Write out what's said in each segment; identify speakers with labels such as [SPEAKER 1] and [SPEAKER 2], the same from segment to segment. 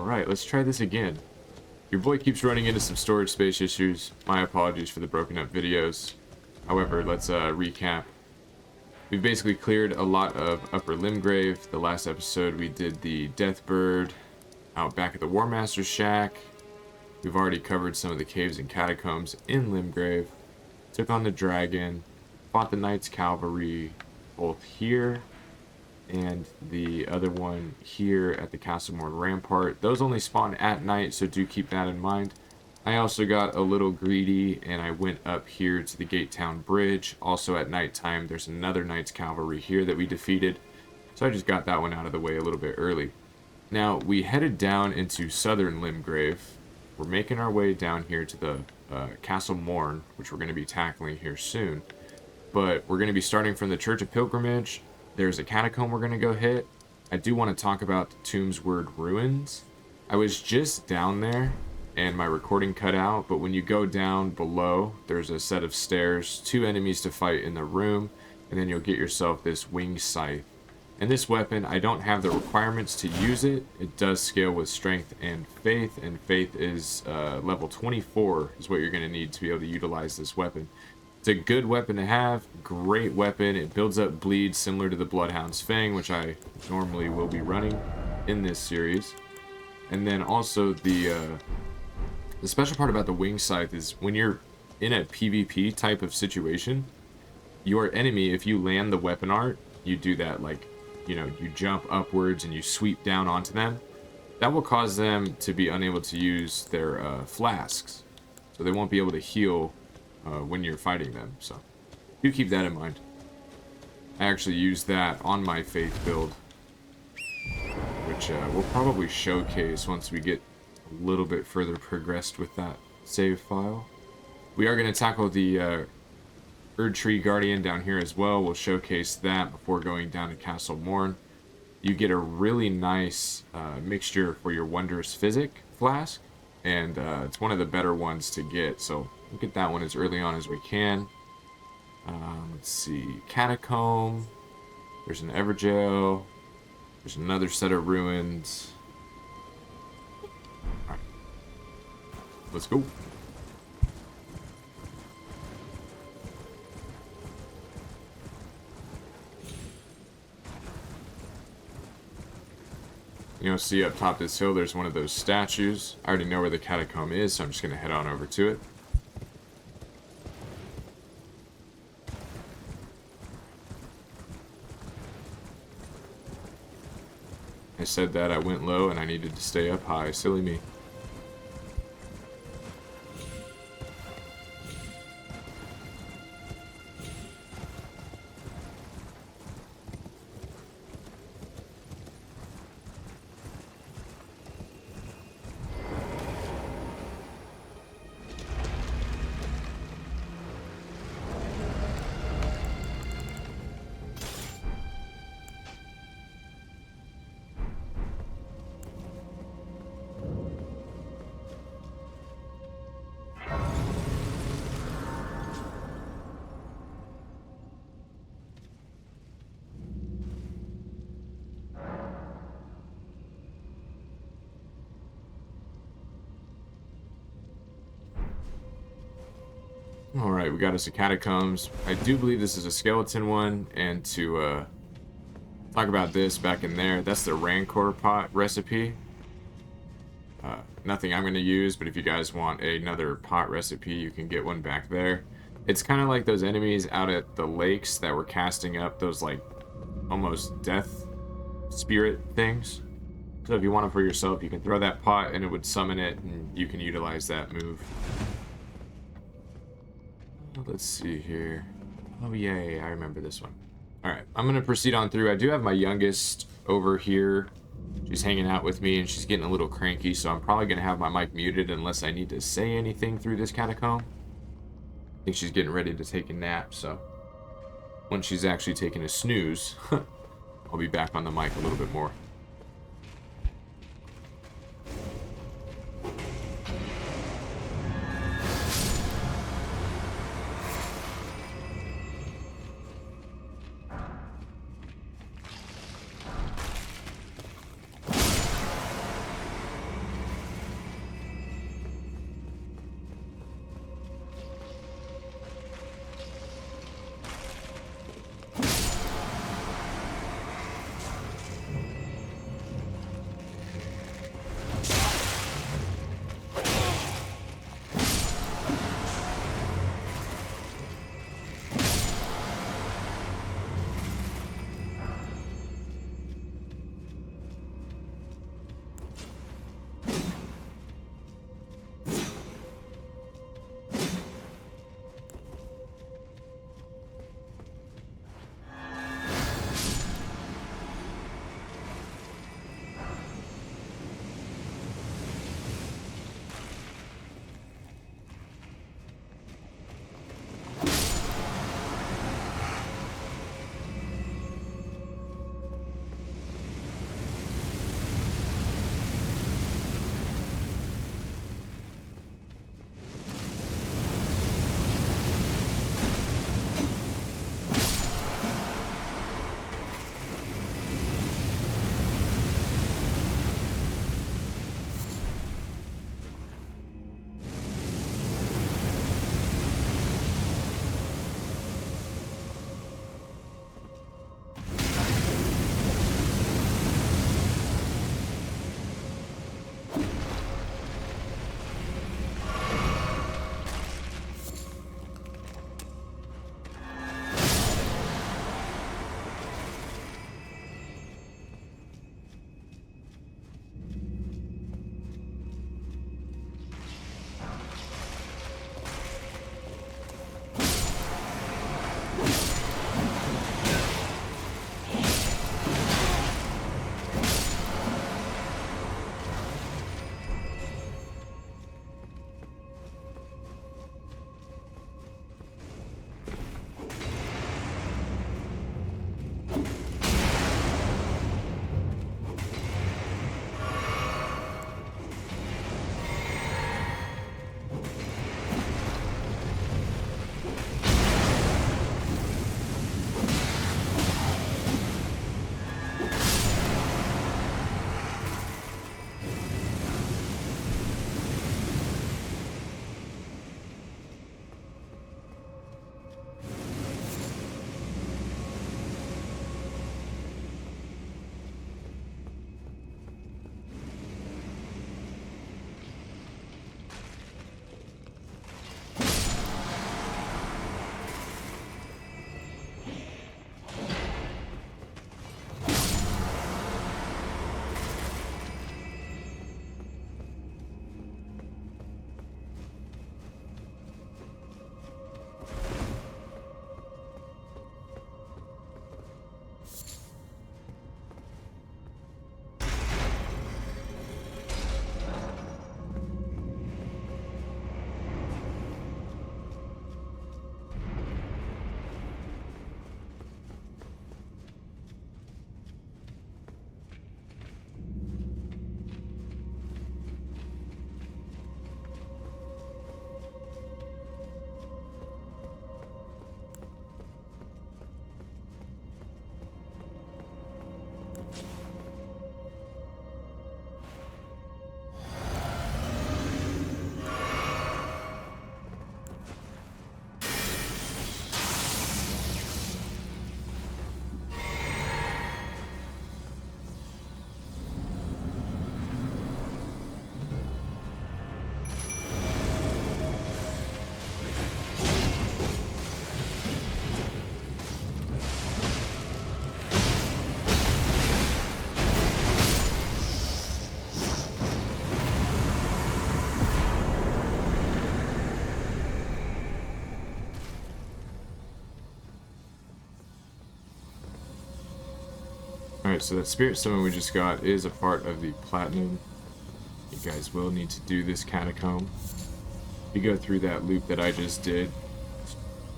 [SPEAKER 1] Alright, let's try this again. Your boy keeps running into some storage space issues. My apologies for the broken up videos. However, let's recap. We've basically cleared a lot of Upper Limgrave. The last episode we did the Deathbird out back at the War Master's shack. We've already covered some of the caves and catacombs in Limgrave. Took on the dragon. Fought the Knights Cavalry both here and the other one here at the Castlemorn Rampart. Those only spawn at night, so do keep that in mind. I also got a little greedy and I went up here to the Gate Town Bridge. Also at nighttime, there's another Knights Cavalry here that we defeated. So I just got that one out of the way a little bit early. Now, we headed down into southern Limgrave. We're making our way down here to the Castle Morn, which we're going to be tackling here soon. But we're going to be starting from the Church of Pilgrimage. There's a catacomb we're going to go hit. I do want to talk about the Tombsword Ruins. I was just down there and my recording cut out, but when you go down below, there's a set of stairs, 2 enemies to fight in the room, and then you'll get yourself this winged scythe. And this weapon, I don't have the requirements to use it. It does scale with strength and faith is level 24 is what you're going to need to be able to utilize this weapon. It's a good weapon to have, great weapon. It builds up bleed similar to the Bloodhound's Fang, which I normally will be running in this series. And then also the special part about the wing scythe is when you're in a PvP type of situation, your enemy, if you land the weapon art, you do that like, you know, you jump upwards and you sweep down onto them. That will cause them to be unable to use their flasks. So they won't be able to heal when you're fighting them, so do keep that in mind. I actually used that on my Faith build, which we'll probably showcase once we get a little bit further progressed with that save file. We are going to tackle the Erdtree Guardian down here as well. We'll showcase that before going down to Castle Morn. You get a really nice mixture for your Wondrous Physic flask, and it's one of the better ones to get, so we'll get that one as early on as we can. Let's see, Catacomb, there's an Everjail, there's another set of ruins. Alright, let's go. You know, see up top this hill, there's one of those statues. I already know where the catacomb is, so I'm just going to head on over to it. I said that I went low and I needed to stay up high. Silly me. Alright, we got us a catacombs. I do believe this is a skeleton one, and to talk about this back in there, that's the Rancor pot recipe. Nothing I'm going to use, but if you guys want another pot recipe, you can get one back there. It's kind of like those enemies out at the lakes that were casting up those like almost death spirit things. So if you want it for yourself, you can throw that pot and it would summon it, and you can utilize that move. Let's see here. Oh, yeah, I remember this one. Alright, I'm going to proceed on through. I do have my youngest over here. She's hanging out with me, and she's getting a little cranky, so I'm probably going to have my mic muted unless I need to say anything through this catacomb. I think she's getting ready to take a nap, so once she's actually taking a snooze, I'll be back on the mic a little bit more. Alright, so that spirit summon we just got is a part of the platinum. You guys will need to do this catacomb. You go through that loop that I just did,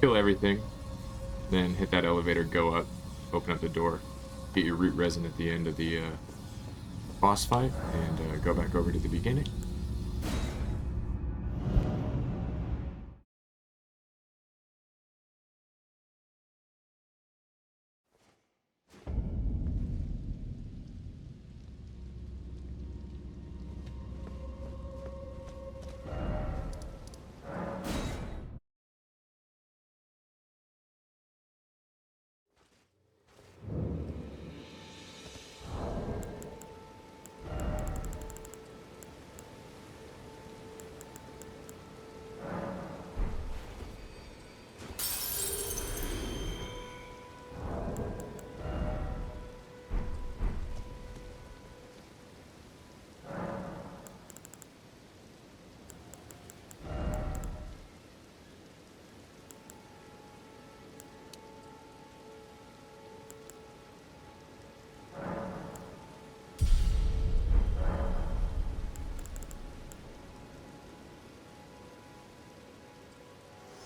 [SPEAKER 1] kill everything, then hit that elevator, go up, open up the door, get your root resin at the end of the boss fight, and go back over to the beginning.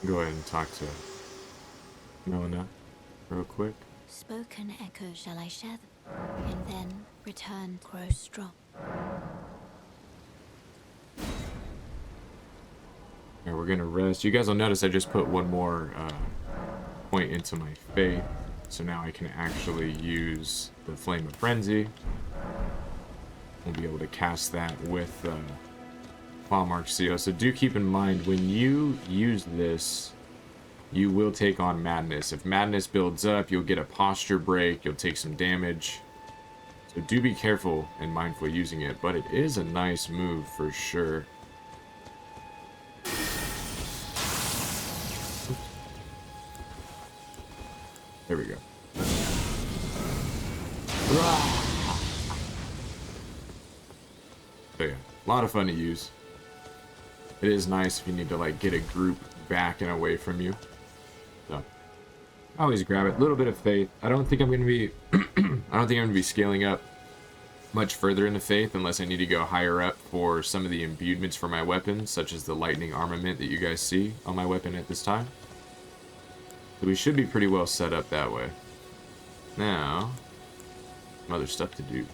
[SPEAKER 1] Go ahead and talk to Melina real quick.
[SPEAKER 2] Spoken echo shall I share them, and then return grow strong.
[SPEAKER 1] Alright, we're gonna rest. You guys will notice I just put one more point into my faith, so now I can actually use the Flame of Frenzy. We'll be able to cast that with Claw Mark Seal. So do keep in mind, when you use this, you will take on Madness. If Madness builds up, you'll get a posture break, you'll take some damage. So do be careful and mindful using it, but it is a nice move for sure. There we go. So yeah, a lot of fun to use. It is nice if you need to like get a group back and away from you. So I always grab it. A little bit of faith. I don't think I'm gonna be scaling up much further in the faith unless I need to go higher up for some of the imbuements for my weapons, such as the lightning armament that you guys see on my weapon at this time. So we should be pretty well set up that way. Now, some other stuff to do.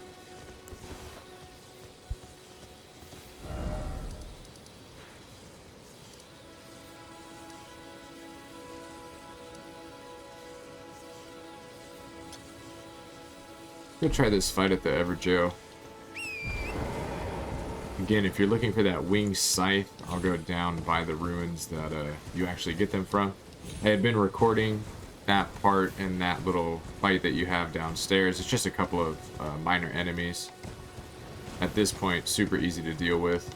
[SPEAKER 1] Go try this fight at the Everjail. Again, if you're looking for that winged scythe, I'll go down by the ruins that you actually get them from. I had been recording that part and that little fight that you have downstairs. It's just a couple of minor enemies. At this point, super easy to deal with.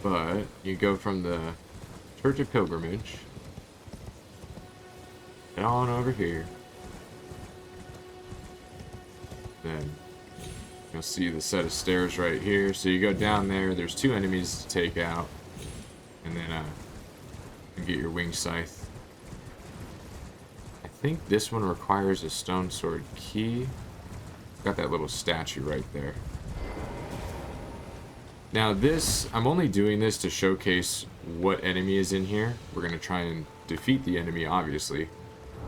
[SPEAKER 1] But you go from the Church of Pilgrimage on over here. Then you'll see the set of stairs right here. So you go down there, there's 2 enemies to take out. And then you get your winged scythe. I think this one requires a stone sword key. Got that little statue right there. Now this, I'm only doing this to showcase what enemy is in here. We're going to try and defeat the enemy, obviously.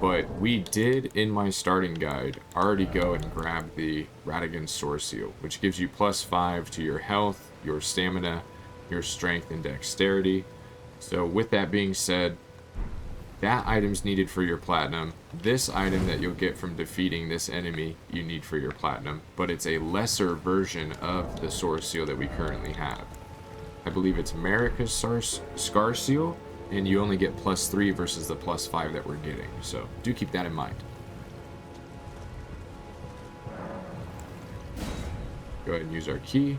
[SPEAKER 1] But we did, in my starting guide, already go and grab the Radigan Sword Seal, which gives you +5 to your health, your stamina, your strength, and dexterity. So with that being said, that item's needed for your platinum. This item that you'll get from defeating this enemy, you need for your platinum. But it's a lesser version of the Sword Seal that we currently have. I believe it's America's Scar Seal. And you only get +3 versus the +5 that we're getting. So do keep that in mind. Go ahead and use our key.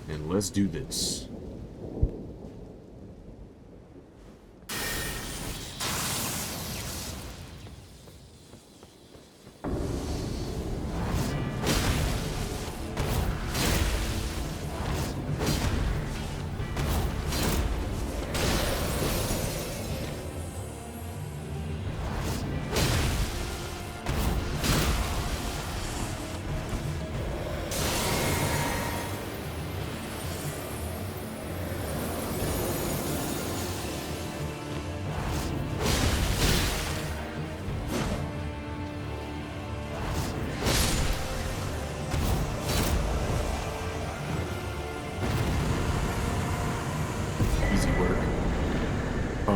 [SPEAKER 1] And let's do this.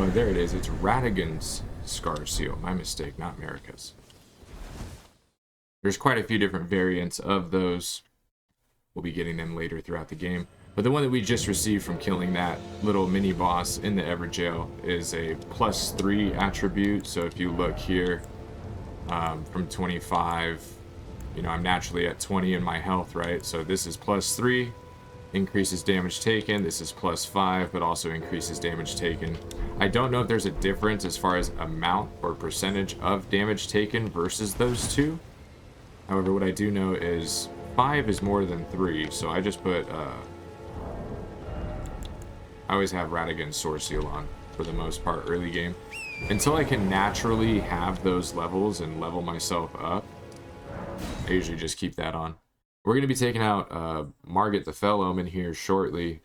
[SPEAKER 1] no, there it is. It's Radigan's Scar Seal. My mistake, not Marika's. There's quite a few different variants of those. We'll be getting them later throughout the game. But the one that we just received from killing that little mini boss in the Everjail is a +3 attribute. So if you look here, from 25, you know, I'm naturally at 20 in my health, right? So this is +3, increases damage taken. This is +5, but also increases damage taken. I don't know if there's a difference as far as amount or percentage of damage taken versus those two. However, what I do know is 5 is more than 3, so I just put, I always have Radigan's Sword Seal on, for the most part, early game. Until I can naturally have those levels and level myself up, I usually just keep that on. We're going to be taking out Margit the Fell Omen here shortly,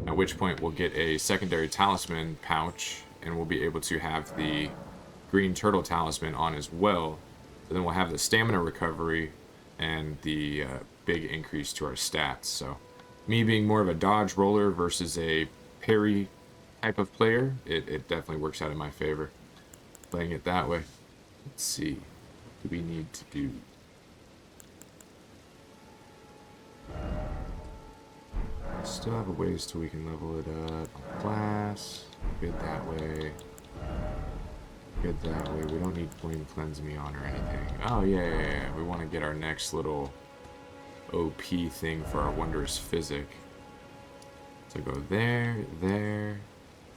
[SPEAKER 1] at which point we'll get a secondary talisman pouch, and we'll be able to have the green turtle talisman on as well. So then we'll have the stamina recovery and the big increase to our stats. So me being more of a dodge roller versus a parry type of player, it definitely works out in my favor playing it that way. Let's see, what do we need to do? Still have a ways till we can level it up. Class, good that way. Good that way. We don't need Flame Cleanse Me on or anything. Oh yeah. We want to get our next little OP thing for our Wondrous Physic. So go there, there.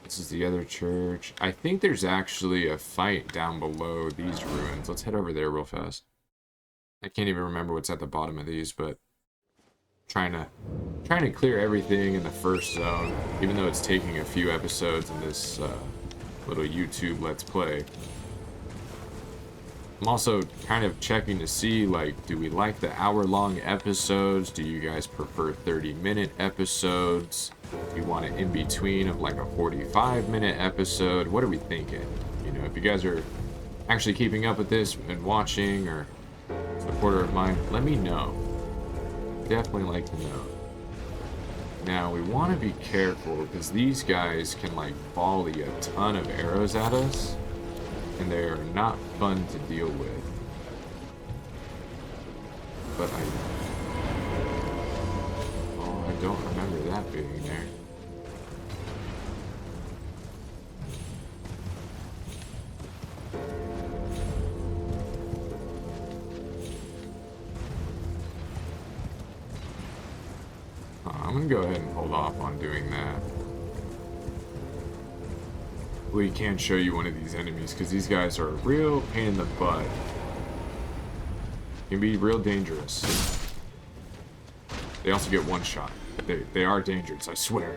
[SPEAKER 1] This is the other church. I think there's actually a fight down below these ruins. Let's head over there real fast. I can't even remember what's at the bottom of these, but trying to clear everything in the first zone, even though it's taking a few episodes in this little YouTube Let's Play. I'm also kind of checking to see, like, do we like the hour-long episodes? Do you guys prefer 30-minute episodes? Do you want an in-between of like a 45-minute episode? What are we thinking? You know, if you guys are actually keeping up with this and watching, or a supporter of mine, let me know. Definitely like to know. Now, we want to be careful, because these guys can, like, volley a ton of arrows at us, and they are not fun to deal with. But I don't remember that being there. I'm gonna go ahead and hold off on doing that. We can't show you one of these enemies because these guys are a real pain in the butt. Can be real dangerous. They also get one shot. They are dangerous, I swear.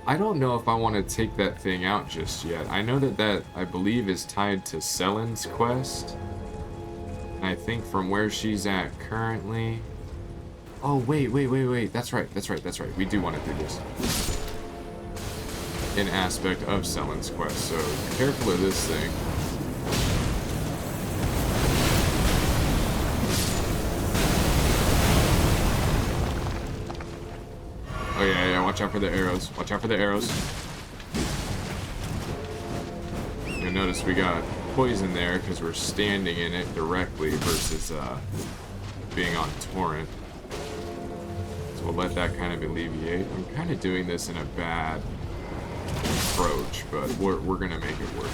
[SPEAKER 1] I don't know if I want to take that thing out just yet. I know that I believe is tied to Selen's quest. And I think from where she's at currently... Oh, wait. That's right. We do want to do this. An aspect of Selen's quest, so be careful of this thing. Oh yeah, watch out for the arrows. You'll notice we got poison there because we're standing in it directly versus being on torrent. So we'll let that kind of alleviate. I'm kind of doing this in a bad approach, but we're gonna make it work.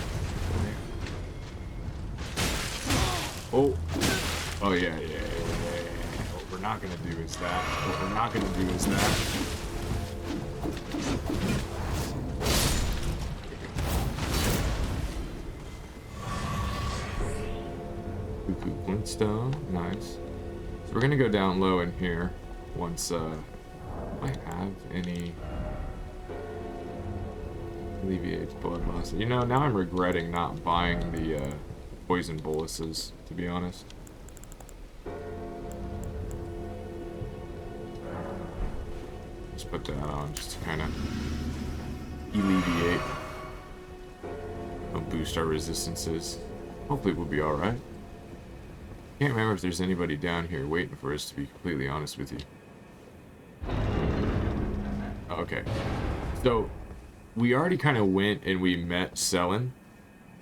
[SPEAKER 1] Oh yeah. What we're not gonna do is that. Cuckoo Flintstone, nice. So we're gonna go down low in here once do I have any alleviates blood loss. You know, now I'm regretting not buying the poison boluses, to be honest. Just put that on just to kind of alleviate. It'll boost our resistances. Hopefully we'll be alright. Can't remember if there's anybody down here waiting for us, to be completely honest with you. Okay. So we already kind of went and we met Selen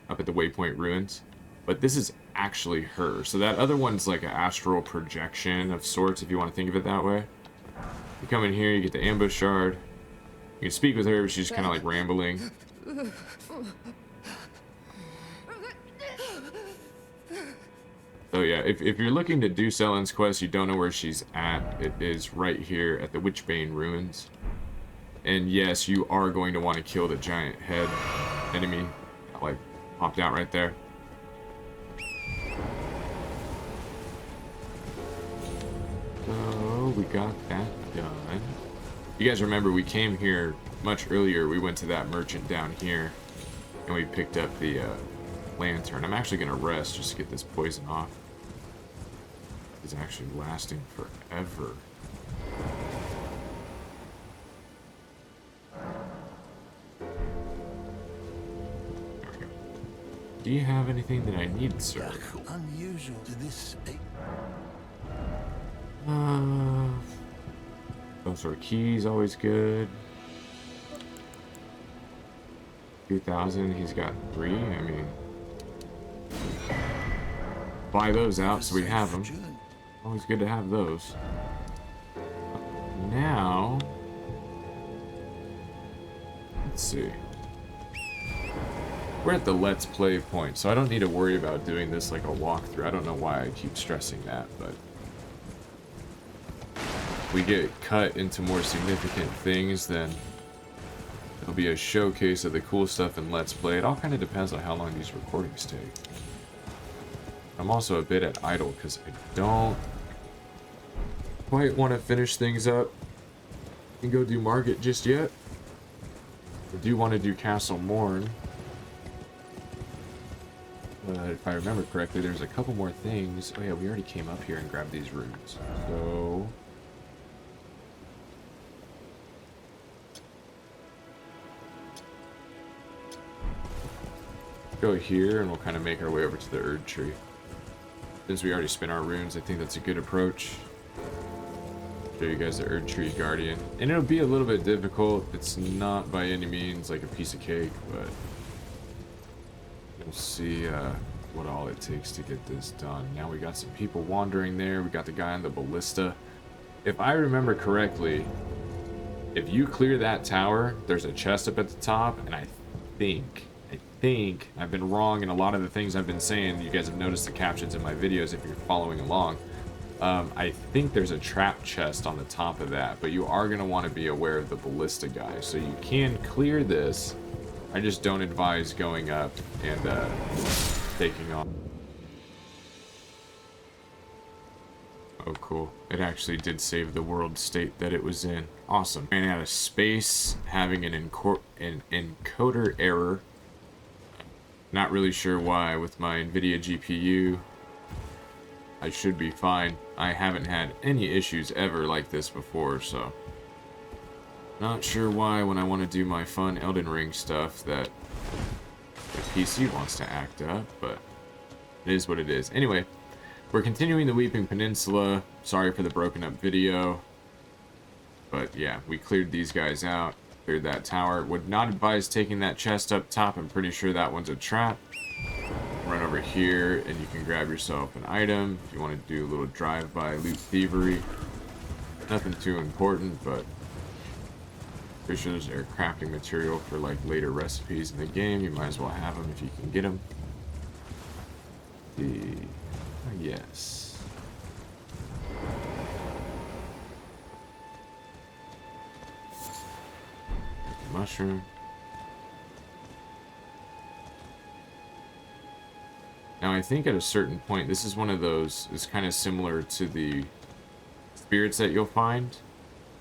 [SPEAKER 1] up at the Waypoint Ruins, but this is actually her. So that other one's like an astral projection of sorts, if you want to think of it that way. You come in here, you get the ambush shard. You can speak with her, but she's kind of like rambling. So yeah, if you're looking to do Selen's quest, you don't know where she's at, it is right here at the Witchbane Ruins. And yes, you are going to want to kill the giant head enemy that like popped out right there. So we got that done. You guys remember we came here much earlier. We went to that merchant down here and we picked up the lantern. I'm actually going to rest just to get this poison off. It's actually lasting forever. There we go. Do you have anything that I need, sir?
[SPEAKER 3] Unusual to this.
[SPEAKER 1] Those sort of keys, always good. 2,000, he's got 3. I mean, buy those out so we have them. Always good to have those. Now, let's see. We're at the Let's Play point, so I don't need to worry about doing this like a walkthrough. I don't know why I keep stressing that, but we get cut into more significant things, then it'll be a showcase of the cool stuff in Let's Play. It all kind of depends on how long these recordings take. I'm also a bit at idle because I don't quite want to finish things up and go do Market just yet. I do want to do Castle Morn. But if I remember correctly, there's a couple more things. Oh yeah, we already came up here and grabbed these runes. So go here and we'll kind of make our way over to the Erd Tree. Since we already spent our runes, I think that's a good approach. Show you guys the Erd Tree Guardian. And it'll be a little bit difficult. It's not by any means like a piece of cake, but we'll see what all it takes to get this done. Now we got some people wandering there. We got the guy on the ballista. If I remember correctly, if you clear that tower, there's a chest up at the top, and I think I've been wrong in a lot of the things I've been saying. You guys have noticed the captions in my videos if you're following along. I think there's a trap chest on the top of that, but you are going to want to be aware of the ballista guy. So you can clear this. I just don't advise going up and taking on. Oh, cool. It actually did save the world state that it was in. Awesome. Ran out of space, having an encoder error. Not really sure why. With my NVIDIA GPU, I should be fine. I haven't had any issues ever like this before, so not sure why when I want to do my fun Elden Ring stuff that the PC wants to act up, but it is what it is. Anyway, we're continuing the Weeping Peninsula. Sorry for the broken up video, but yeah, we cleared these guys out. Cleared that tower. Would not advise taking that chest up top. I'm pretty sure that one's a trap. Run over here and you can grab yourself an item if you want to do a little drive-by loot thievery. Nothing too important, but pretty sure there's air crafting material for like later recipes in the game. You might as well have them if you can get them. Yes. Mushroom. Now I think at a certain point, this is one of those, it's kind of similar to the spirits that you'll find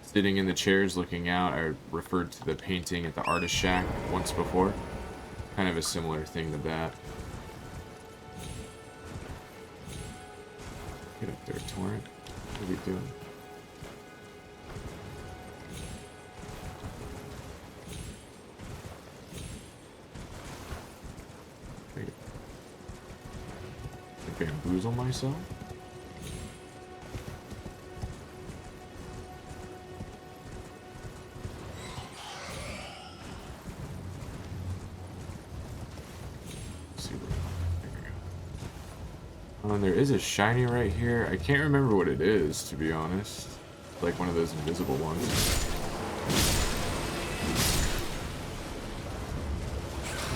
[SPEAKER 1] sitting in the chairs looking out. I referred to the painting at the artist shack once before. Kind of a similar thing to that. Get up there, Torrent. What are we doing? Bamboozle myself? Oh, and there is a shiny right here. I can't remember what it is, to be honest. Like one of those invisible ones.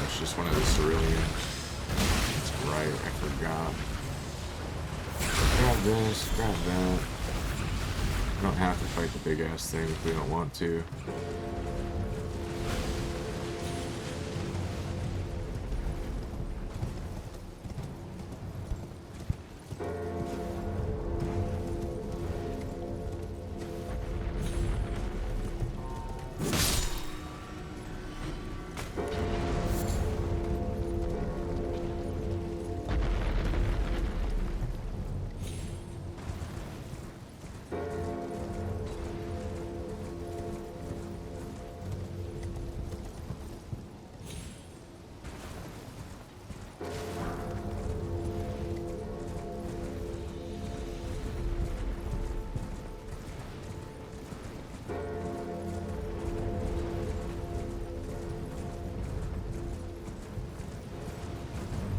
[SPEAKER 1] It's just one of the ceruleans. That's right, I forgot. Grab this, grab that. We don't have to fight the big ass thing if we don't want to.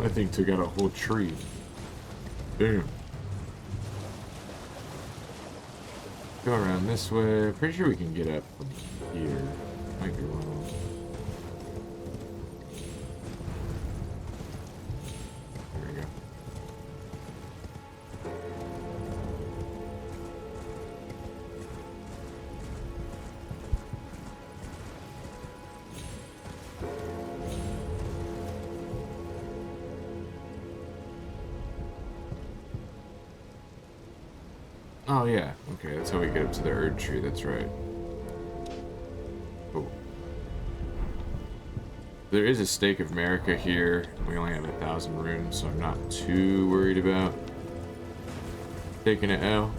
[SPEAKER 1] I think took out a whole tree. Damn. Go around this way. Pretty sure we can get up from here. Might be wrong. There we go. Oh yeah, okay, that's how we get up to the Erd tree, that's right. Oh. There is a Stake of America here. We only have 1,000 runes, so I'm not too worried about taking an L.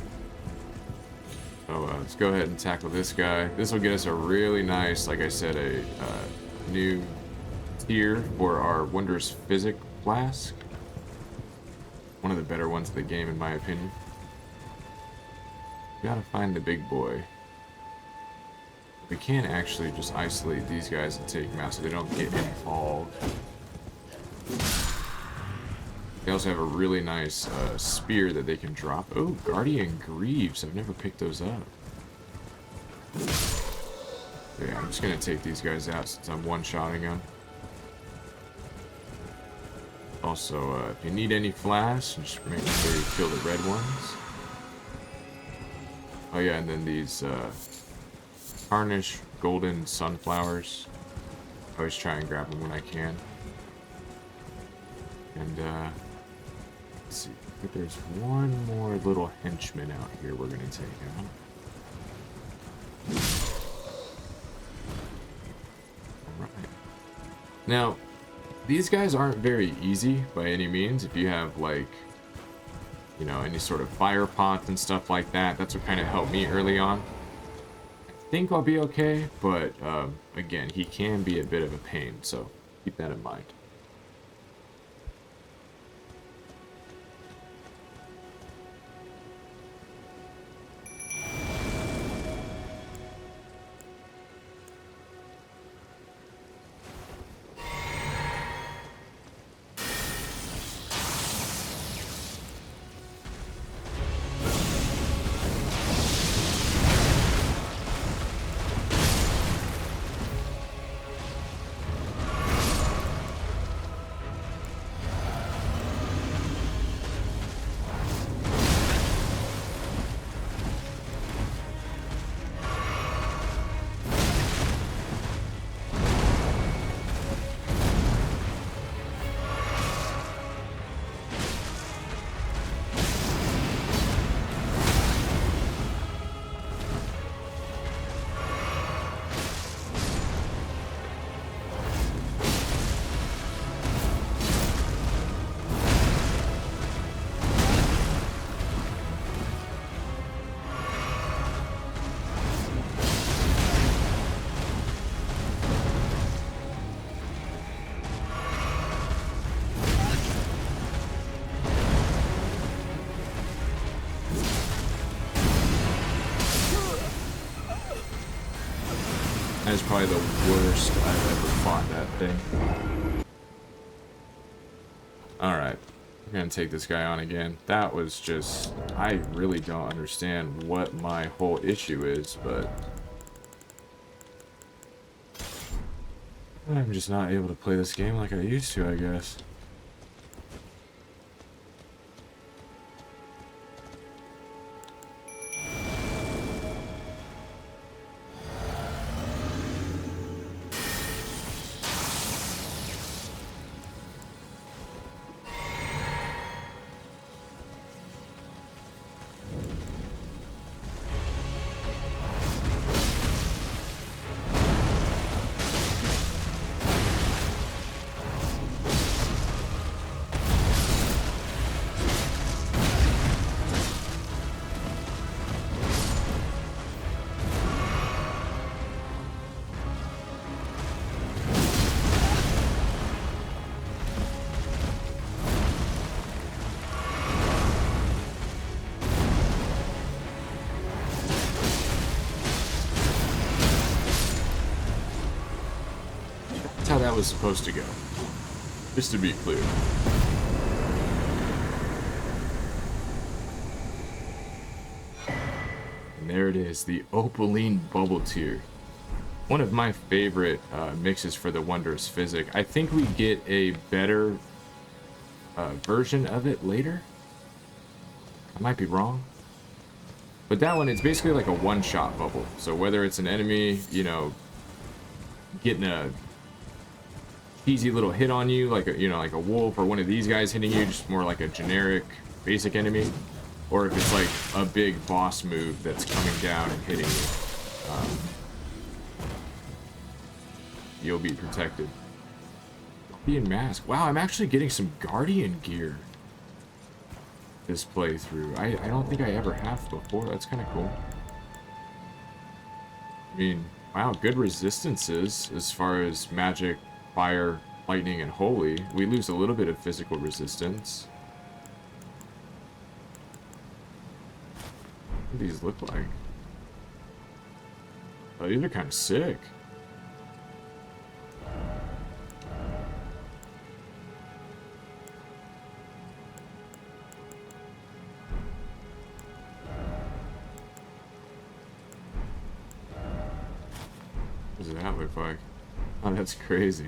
[SPEAKER 1] So let's go ahead and tackle this guy. This will get us a really nice, like I said, a new tier for our Wondrous Physic Flask. One of the better ones of the game, in my opinion. Gotta find the big boy. We can actually just isolate these guys and take them out so they don't get involved. They also have a really nice spear that they can drop. Oh, Guardian Greaves. I've never picked those up. Yeah, I'm just gonna take these guys out since I'm one-shotting them. Also, if you need any flasks, just make sure you kill the red ones. Oh yeah, and then these tarnished golden sunflowers. I always try and grab them when I can. And let's see, I think there's one more little henchman out here we're gonna take out. Alright. Now, these guys aren't very easy by any means. If you have like, you know, any sort of fire pots and stuff like that. That's what kind of helped me early on. I think I'll be okay, but again, he can be a bit of a pain, so keep that in mind. That is probably the worst I've ever fought that thing. Alright. We're gonna take this guy on again. That was just... I really don't understand what my whole issue is, but... I'm just not able to play this game like I used to, I guess. How that was supposed to go. Just to be clear. And there it is, the Opaline Bubble Tier. One of my favorite mixes for the Wondrous Physic. I think we get a better version of it later. I might be wrong. But that one, it's basically like a one-shot bubble. So whether it's an enemy, you know, getting a easy little hit on you, like a, you know, like a wolf, or one of these guys hitting you, just more like a generic basic enemy, or if it's like a big boss move that's coming down and hitting you, you'll be protected. Guardian Mask. Wow, I'm actually getting some Guardian gear this playthrough. I don't think I ever have before. That's kind of cool. I mean, wow, good resistances as far as magic, fire, lightning, and holy. We lose a little bit of physical resistance. What do these look like? Oh, these are kind of sick. What does that look like? Oh, that's crazy.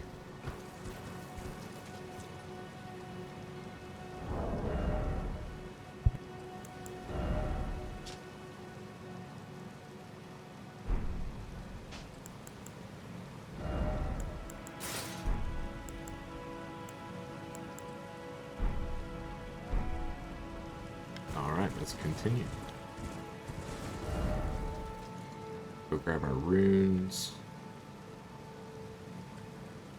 [SPEAKER 1] Alright, let's continue. Go grab our runes.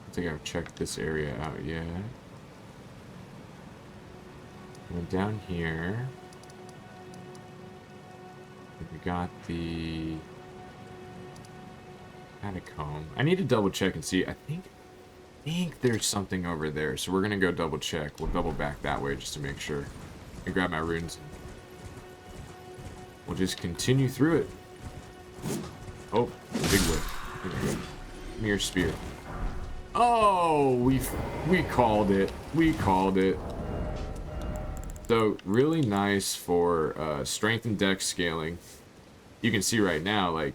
[SPEAKER 1] I think I've checked this area out yet. Went down here. We got the catacomb. I need to double check and see. I think there's something over there, so we're gonna go double check. We'll double back that way just to make sure. And grab my runes. We'll just continue through it. Oh, big whip. Give me your spear. Oh, we called it. We called it. So, really nice for strength and dex scaling. You can see right now, like,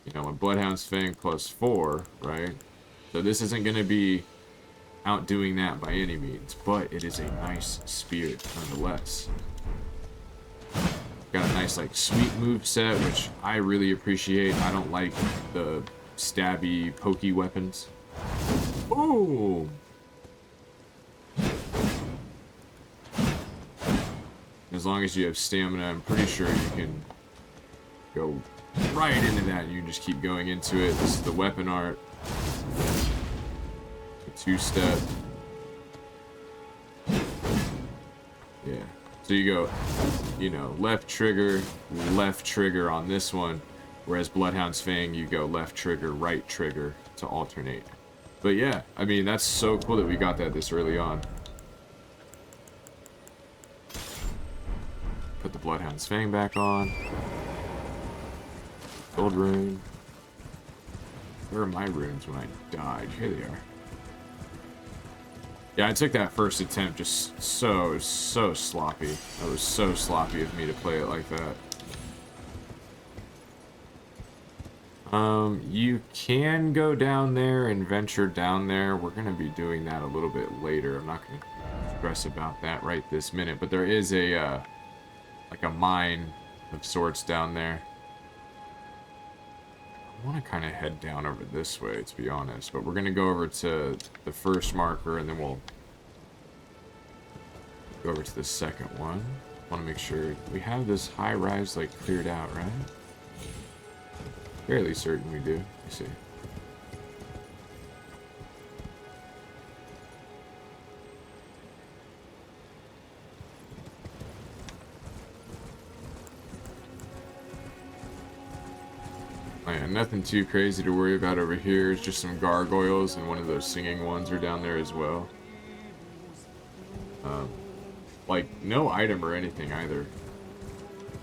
[SPEAKER 1] you know, a Bloodhound's Fang +4, right? So this isn't going to be outdoing that by any means, but it is a nice spear nonetheless. Got a nice, like, sweet move set, which I really appreciate. I don't like the stabby, pokey weapons. Ooh! As long as you have stamina, I'm pretty sure you can go right into that. You can just keep going into it. This is the weapon art. A two-step. Yeah. So you go, you know, left trigger on this one, whereas Bloodhound's Fang, you go left trigger, right trigger to alternate. But yeah, I mean, that's so cool that we got that this early on. Put the Bloodhound's Fang back on. Gold rune. Where are my runes when I died? Here they are. Yeah, I took that first attempt just so sloppy. That was so sloppy of me to play it like that. You can go down there and venture down there. We're gonna be doing that a little bit later. I'm not gonna stress about that right this minute, but there is a, like a mine of sorts down there. I want to kind of head down over this way, to be honest, but we're gonna go over to the first marker, and then we'll go over to the second one. Want to make sure we have this high rise like cleared out, right? Fairly certain we do. Let's see. Oh yeah, nothing too crazy to worry about over here. It's just some gargoyles, and one of those singing ones are down there as well. Like, no item or anything either.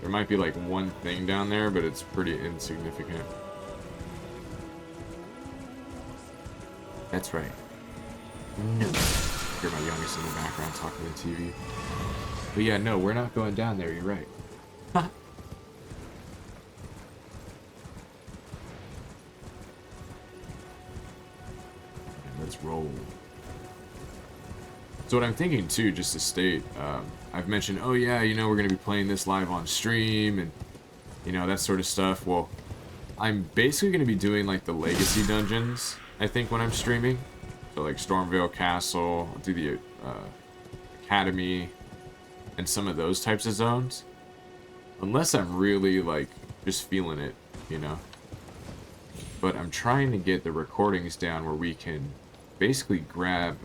[SPEAKER 1] There might be like one thing down there, but it's pretty insignificant. That's right. No. Hear my youngest in the background talking to the TV. But yeah, no, we're not going down there, you're right. Let's roll. So what I'm thinking too, just to state, I've mentioned, oh yeah, you know, we're going to be playing this live on stream and, you know, that sort of stuff. Well, I'm basically going to be doing like the legacy dungeons, I think, when I'm streaming. So like Stormvale Castle, I'll do the Academy, and some of those types of zones. Unless I'm really like just feeling it, you know. But I'm trying to get the recordings down where we can basically grab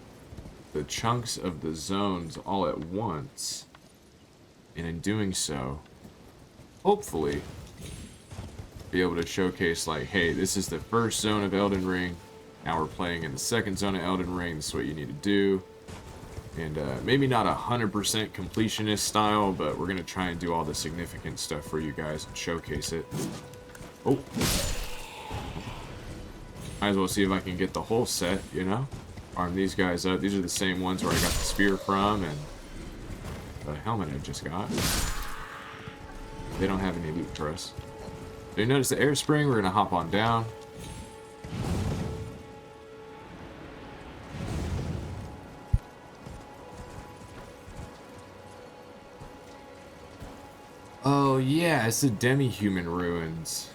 [SPEAKER 1] the chunks of the zones all at once, and in doing so, hopefully be able to showcase like, hey, this is the first zone of Elden Ring, now we're playing in the second zone of Elden Ring, this is what you need to do. And maybe not 100% completionist style, but we're gonna try and do all the significant stuff for you guys and showcase it. Oh, might as well see if I can get the whole set, you know? Arm these guys up. These are the same ones where I got the spear from and the helmet I just got. They don't have any loot for us. So you notice the air spring? We're gonna hop on down. Oh yeah, it's the demi-human ruins.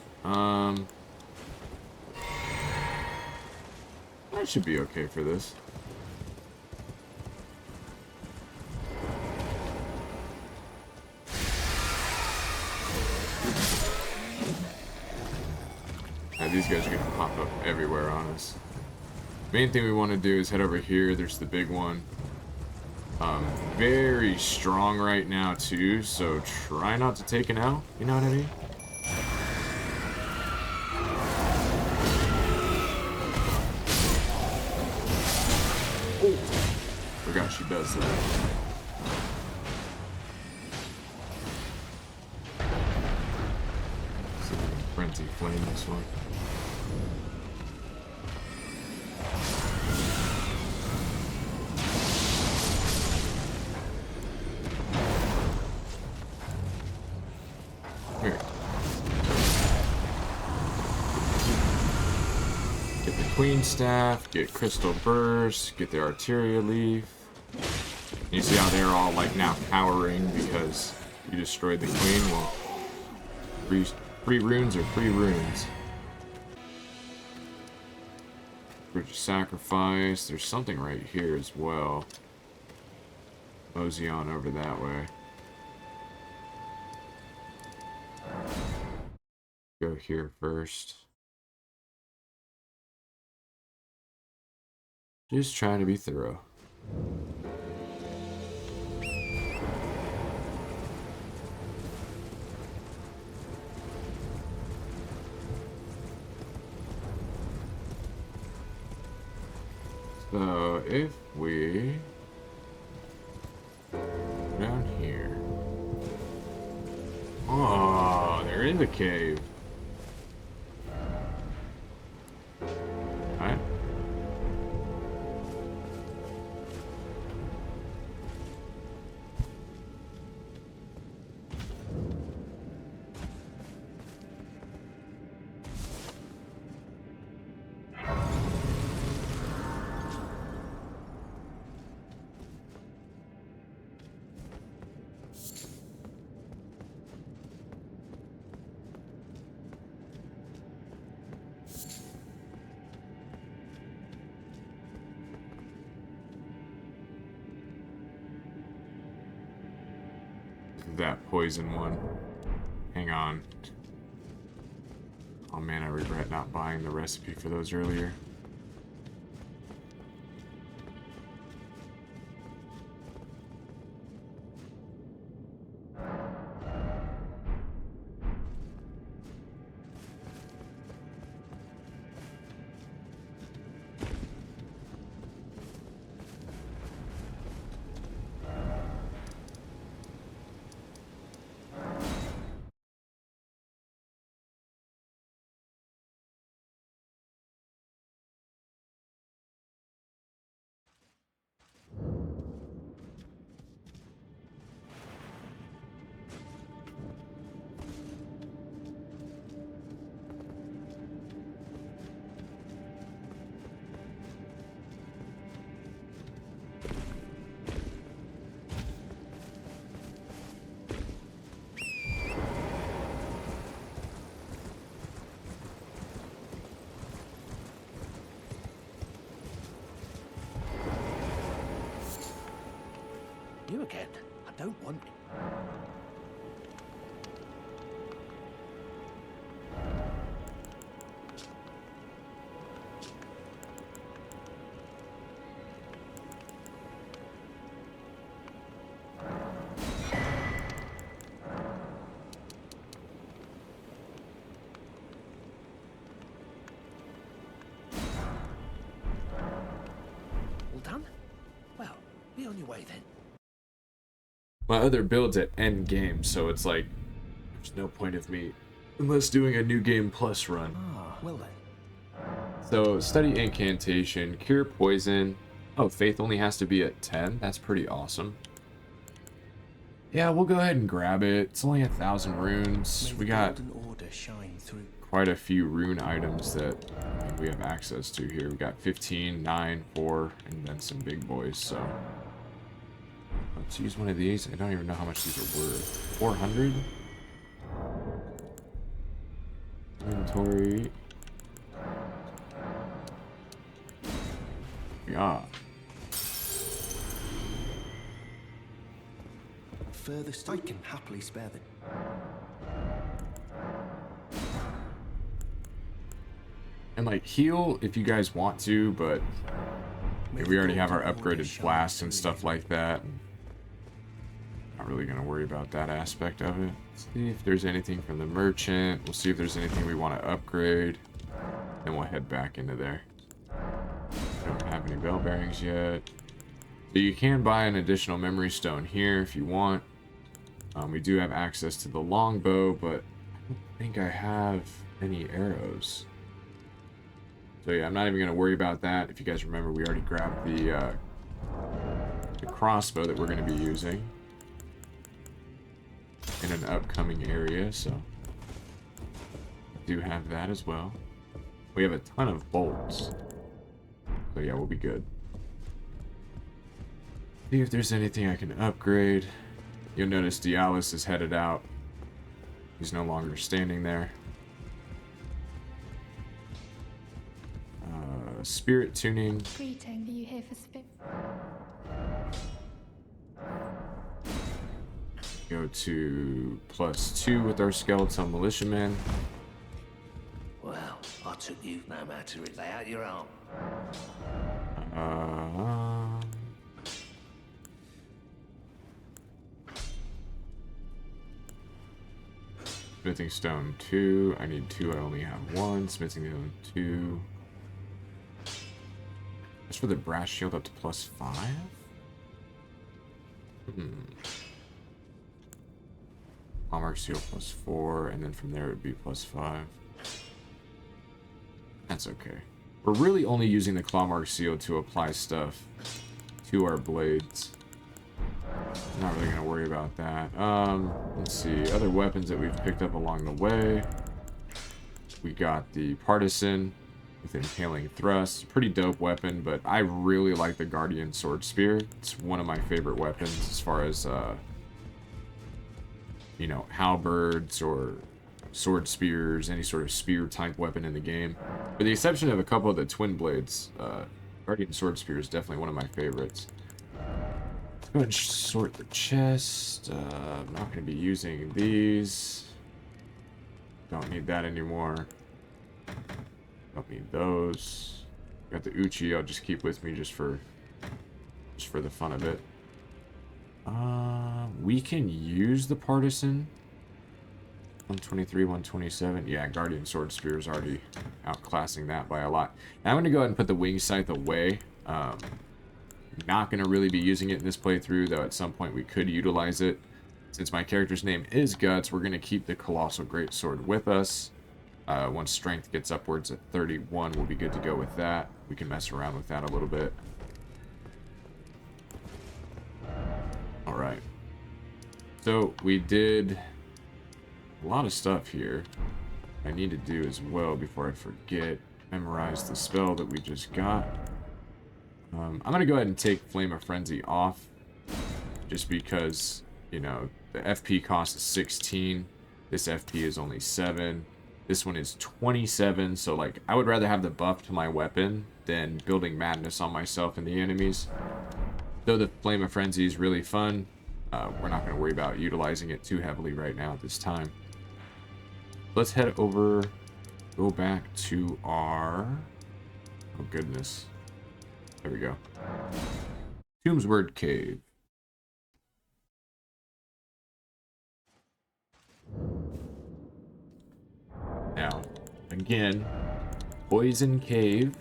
[SPEAKER 1] I should be okay for this. Now, these guys are gonna pop up everywhere on us. Main thing we want to do is head over here. There's the big one. Very strong right now too, so try not to take an L, you know what I mean? Forgot she does that. So frenzy flame this one. Here. Get the Queen Staff, get Crystal Burst, get the Arteria Leaf. You see how they're all like now cowering because you destroyed the queen? Well, free runes are free runes. Bridge of Sacrifice. There's something right here as well. Mosey on over that way. Go here first. Just trying to be thorough. So if we down here, oh, there is a cave. Alright. That poison one. Hang on. Oh man, I regret not buying the recipe for those earlier.
[SPEAKER 3] You again? I don't want it. All done? Well, be on your way then.
[SPEAKER 1] My other build's at end game, so it's like there's no point of me unless doing a new game plus run.
[SPEAKER 3] Ah, well then.
[SPEAKER 1] So study incantation, cure poison. Oh, faith only has to be at 10. That's pretty awesome. Yeah, we'll go ahead and grab it. It's only 1,000 runes. We got
[SPEAKER 3] Golden Order shine through.
[SPEAKER 1] quite a few rune items that we have access to here. We got 15, 9, 4, and then some big boys. So let's use one of these. I don't even know how much these are worth. 400. Inventory. Yeah.
[SPEAKER 3] Furthest I can happily spare them.
[SPEAKER 1] And like heal if you guys want to, but we already have our upgraded flasks and stuff like that. Not really gonna worry about that aspect of it. See if there's anything from the merchant. We'll see if there's anything we want to upgrade. Then we'll head back into there. Don't have any bell bearings yet. So you can buy an additional memory stone here if you want. We do have access to the longbow, but I don't think I have any arrows. So yeah, I'm not even going to worry about that. If you guys remember, we already grabbed the crossbow that we're going to be using in an upcoming area, so do have that as well. We have a ton of bolts, so yeah, we'll be good. See if there's anything I can upgrade. You'll notice Dialis is headed out. He's no longer standing there. Spirit tuning.
[SPEAKER 4] Greeting, are you here for spirit?
[SPEAKER 1] Go to +2 with our skeleton militiaman.
[SPEAKER 3] Well, I took you no matter it lay out your arm.
[SPEAKER 1] Smithing stone 2. I need 2. I only have 1. Smithing stone 2. That's for the brass shield up to +5. Armor seal +4, and then from there it would be +5. That's okay. We're really only using the clawmark seal to apply stuff to our blades. I'm not really gonna worry about that. Let's see, other weapons that we've picked up along the way. We got the partisan with impaling thrust. Pretty dope weapon, but I really like the guardian sword spear. It's one of my favorite weapons as far as you know, halberds or sword spears, any sort of spear type weapon in the game. With the exception of a couple of the twin blades, guardian sword spear is definitely one of my favorites. Let's Go ahead and sort the chest. I'm not going to be using these. Don't need that anymore. Don't need those. Got the Uchi. I'll just keep with me just for the fun of it. We can use the Partisan. 123, 127. Yeah, Guardian Sword Spear is already outclassing that by a lot. Now I'm going to go ahead and put the Wing Scythe away. Not going to really be using it in this playthrough, though at some point we could utilize it. Since my character's name is Guts, we're going to keep the Colossal Greatsword with us. Once strength gets upwards at 31, we'll be good to go with that. We can mess around with that a little bit. Alright. So, we did a lot of stuff here. I need to do as well before I forget. Memorize the spell that we just got. I'm going to go ahead and take Flame of Frenzy off. Just because, you know, the FP cost is 16. This FP is only 7. This one is 27. So, like, I would rather have the buff to my weapon than building madness on myself and the enemies. Though the Flame of Frenzy is really fun, we're not going to worry about utilizing it too heavily right now at this time. Let's head over, go back to our... Oh, goodness. There we go. Tombsword Cave. Now, again, Poison Cave.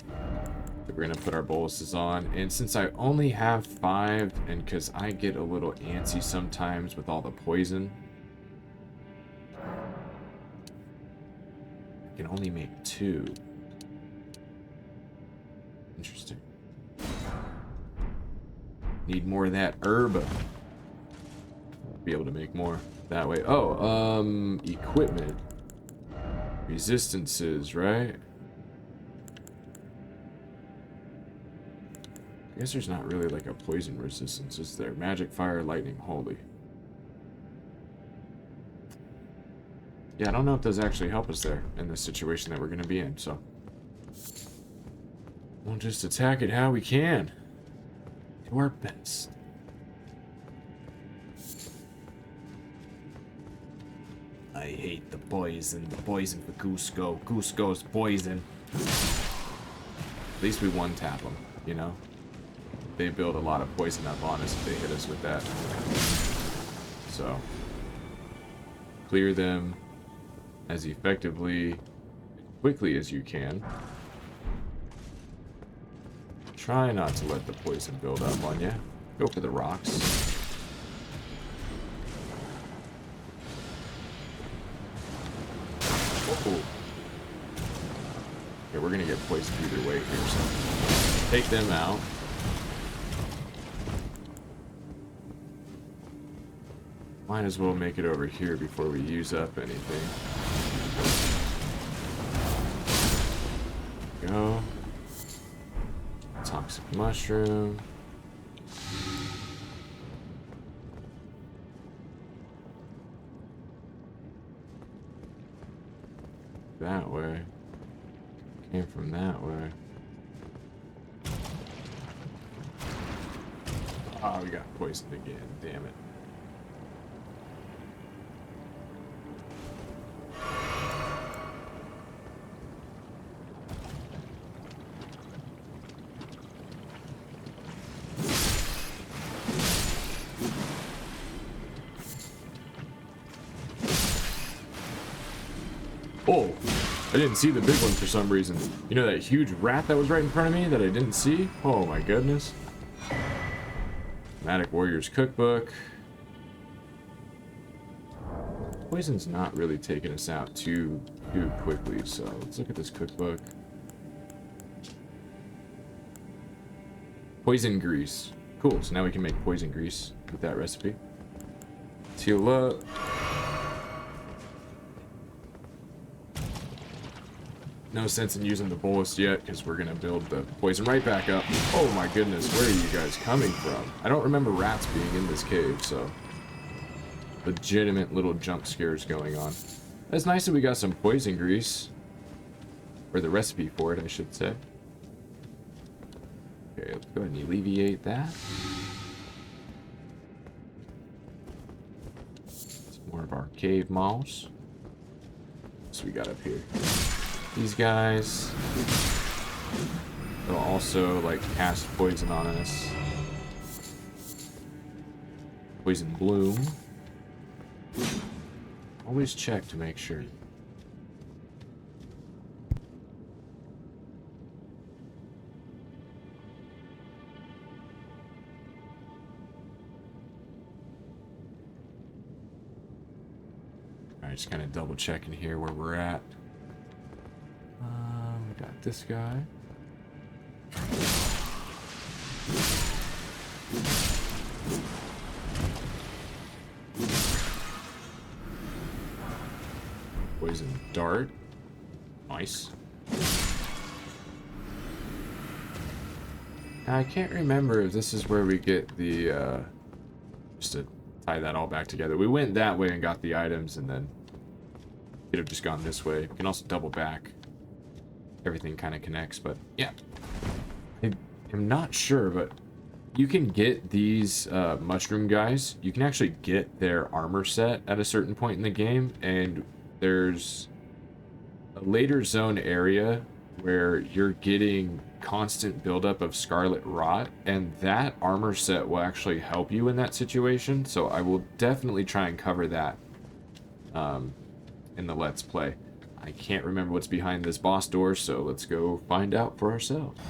[SPEAKER 1] We're going to put our boluses on. And since I only have 5, and because I get a little antsy sometimes with all the poison, I can only make 2. Interesting. Need more of that herb. Be able to make more that way. Oh, equipment. Resistances, right? I guess there's not really like a poison resistance, is there? Magic, fire, lightning, holy. Yeah, I don't know if those actually help us there in the situation that we're going to be in, so. We'll just attack it how we can. Do our best. I hate the poison. The poison for Cusco. Cusco's poison. At least we one-tap them, you know? They build a lot of poison up on us if they hit us with that. So, clear them as effectively, quickly as you can. Try not to let the poison build up on you. Go for the rocks. Oh. Yeah, we're gonna get poisoned either way here, so take them out. Might as well make it over here before we use up anything. Go. Toxic mushroom. That way. Came from that way. Oh, we got poisoned again. Damn it. Oh, I didn't see the big one for some reason. You know that huge rat that was right in front of me that I didn't see? Oh my goodness. Matic Warriors Cookbook. Poison's not really taking us out too quickly, so let's look at this cookbook. Poison grease. Cool, so now we can make poison grease with that recipe. Let's heal up. No sense in using the bolus yet, because we're going to build the poison right back up. Oh my goodness, where are you guys coming from? I don't remember rats being in this cave, so... legitimate little jump scares going on. It's nice that we got some poison grease. Or the recipe for it, I should say. Okay, let's go ahead and alleviate that. more of our cave moss. So we got up here. These guys. They'll also like cast poison on us. Poison bloom. Always check to make sure. Alright, just kind of double checking here where we're at. We got this guy. Poison dart. Nice. Now, I can't remember if this is where we get the, just to tie that all back together. We went that way and got the items, and then could have just gone this way. We can also double back. Everything kind of connects, but yeah. I'm not sure, but you can get these mushroom guys. You can actually get their armor set at a certain point in the game, and there's a later zone area where you're getting constant buildup of scarlet rot, and that armor set will actually help you in that situation. So I will definitely try and cover that in the Let's Play. I can't remember what's behind this boss door, so let's go find out for ourselves.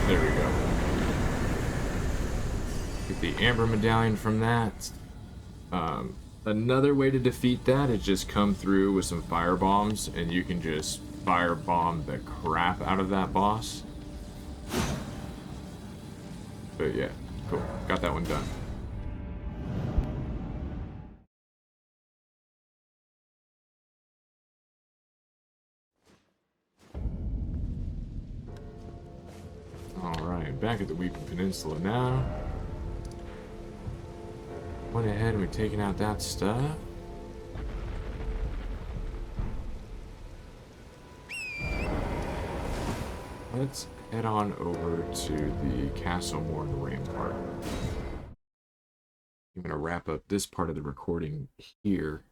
[SPEAKER 1] There we go. Get the amber medallion from that. Another way to defeat that is just come through with some fire bombs, and you can just firebomb the crap out of that boss. But yeah, cool. Got that one done. Alright, back at the Weeping Peninsula now. Went ahead and we're taking out that stuff. Let's head on over to the Castlemorn Rampart. I'm going to wrap up this part of the recording here.